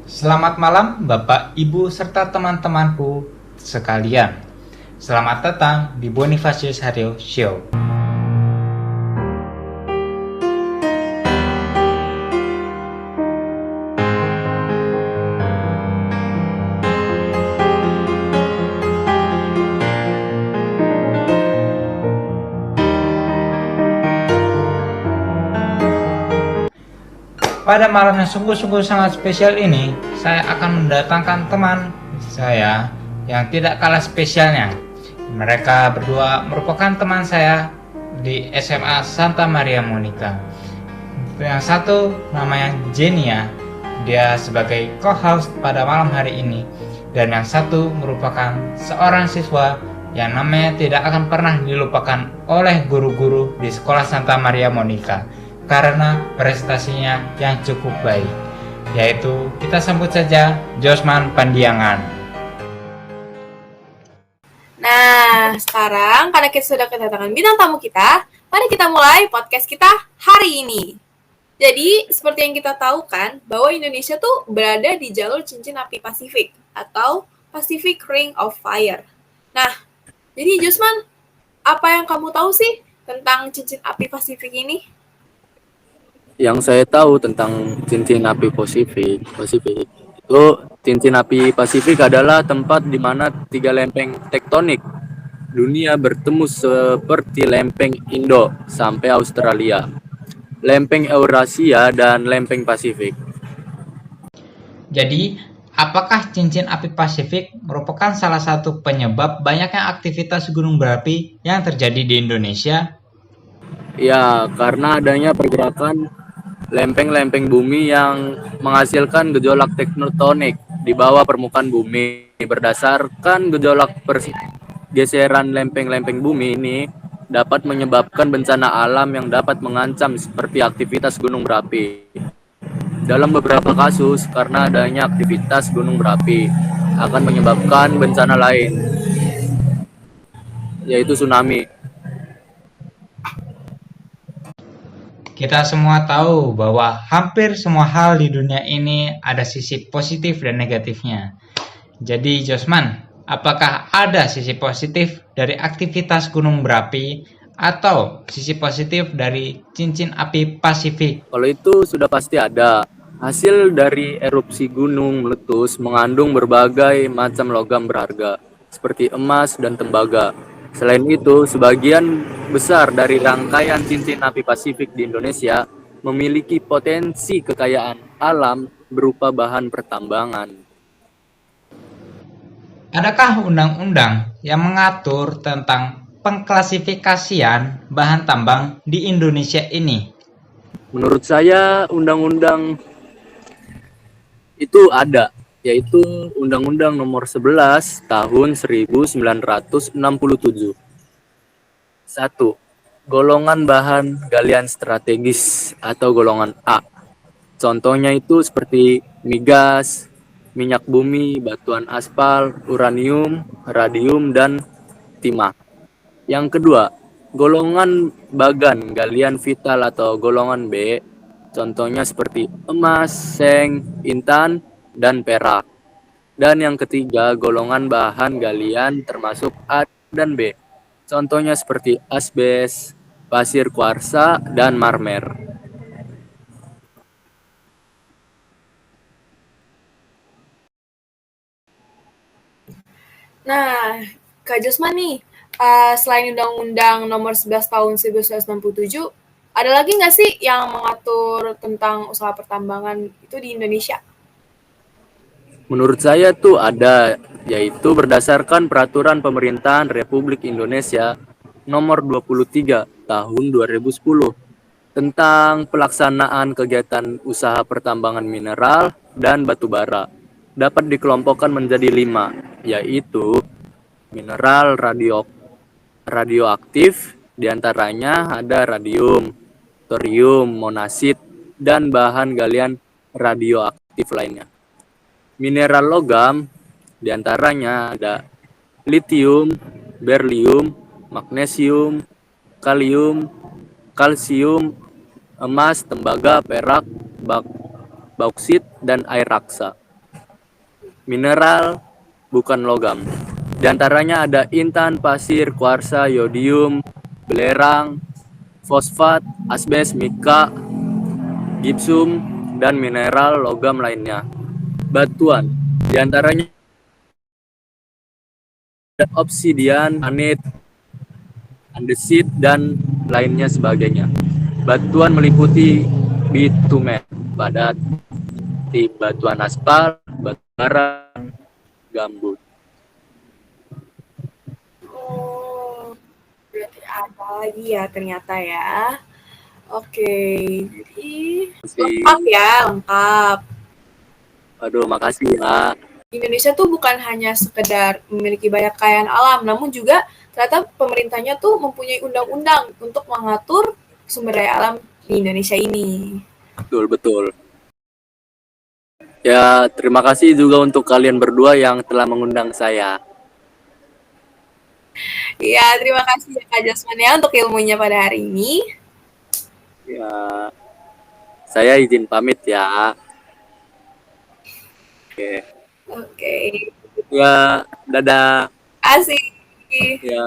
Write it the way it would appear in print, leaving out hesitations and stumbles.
Selamat malam Bapak, Ibu, serta teman-temanku sekalian. Selamat datang di Bonifacius Haryo Show. Pada malam yang sungguh-sungguh sangat spesial ini, saya akan mendatangkan teman saya yang tidak kalah spesialnya. Mereka berdua merupakan teman saya di SMA Santa Maria Monica. Yang satu namanya Jenia, dia sebagai co-host pada malam hari ini. Dan yang satu merupakan seorang siswa yang namanya tidak akan pernah dilupakan oleh guru-guru di sekolah Santa Maria Monica karena prestasinya yang cukup baik, yaitu kita sambut saja Josman Pandiangan. Nah, sekarang karena kita sudah kedatangan bintang tamu kita, mari kita mulai podcast kita hari ini. Jadi, seperti yang kita tahu kan, bahwa Indonesia tuh berada di jalur cincin api Pasifik atau Pacific Ring of Fire. Nah, jadi Josman, apa yang kamu tahu sih tentang cincin api Pasifik ini? Yang saya tahu tentang cincin api Pasifik itu cincin api Pasifik adalah tempat di mana tiga lempeng tektonik dunia bertemu seperti lempeng Indo sampai Australia, lempeng Eurasia dan lempeng Pasifik. Jadi, apakah cincin api Pasifik merupakan salah satu penyebab banyaknya aktivitas gunung berapi yang terjadi di Indonesia? Ya, karena adanya pergerakan lempeng-lempeng bumi yang menghasilkan gejolak tektonik di bawah permukaan bumi. Berdasarkan gejolak pergeseran lempeng-lempeng bumi ini dapat menyebabkan bencana alam yang dapat mengancam seperti aktivitas gunung berapi. Dalam beberapa kasus, karena adanya aktivitas gunung berapi akan menyebabkan bencana lain, yaitu tsunami. Kita semua tahu bahwa hampir semua hal di dunia ini ada sisi positif dan negatifnya. Jadi Josman, apakah ada sisi positif dari aktivitas gunung berapi atau sisi positif dari cincin api Pasifik? Kalau itu sudah pasti ada. Hasil dari erupsi gunung meletus mengandung berbagai macam logam berharga, seperti emas dan tembaga. Selain itu, sebagian besar dari rangkaian cincin api Pasifik di Indonesia memiliki potensi kekayaan alam berupa bahan pertambangan. Adakah undang-undang yang mengatur tentang pengklasifikasian bahan tambang di Indonesia ini? Menurut saya, undang-undang itu ada, yaitu Undang-Undang Nomor 11 Tahun 1967. 1. Golongan bahan galian strategis atau golongan A. Contohnya itu seperti migas, minyak bumi, batuan aspal, uranium, radium, dan timah. Yang kedua, golongan bagan galian vital atau golongan B. Contohnya seperti emas, seng, intan, dan perak. Dan yang ketiga, golongan bahan galian termasuk A dan B. Contohnya seperti asbes, pasir kuarsa, dan marmer. Nah, Kak Josman nih, selain Undang-Undang Nomor 11 Tahun 1967, ada lagi nggak sih yang mengatur tentang usaha pertambangan itu di Indonesia? Menurut saya tuh ada, yaitu berdasarkan Peraturan Pemerintahan Republik Indonesia Nomor 23 Tahun 2010 tentang pelaksanaan kegiatan usaha pertambangan mineral dan batu bara. Dapat dikelompokkan menjadi 5, yaitu mineral radioaktif, diantaranya ada radium, thorium, monasit, dan bahan galian radioaktif lainnya. Mineral logam, diantaranya ada litium, berlium, magnesium, kalium, kalsium, emas, tembaga, perak, bauksit, dan air raksa. mineral, bukan logam. Di antaranya ada intan, pasir, kuarsa, yodium, belerang, fosfat, asbes, mika, gipsum, dan mineral logam lainnya. Batuan, di antaranya ada obsidian, granit, andesit, dan lainnya sebagainya. Batuan meliputi bitumen, padat, batuan aspal, batu bara, gambut. Oh, berarti ada lagi ya ternyata ya. Oke, jadi lengkap ya, lengkap. Aduh, makasih ya. Indonesia tuh bukan hanya sekedar memiliki banyak kekayaan alam, namun juga ternyata pemerintahnya tuh mempunyai undang-undang untuk mengatur sumber daya alam di Indonesia ini. Betul, betul. Ya, terima kasih juga untuk kalian berdua yang telah mengundang saya. Ya, terima kasih ya Kak Jasmine ya untuk ilmunya pada hari ini. Ya, saya izin pamit ya. Oke. Oke, Ya, dadah. asik. Ya.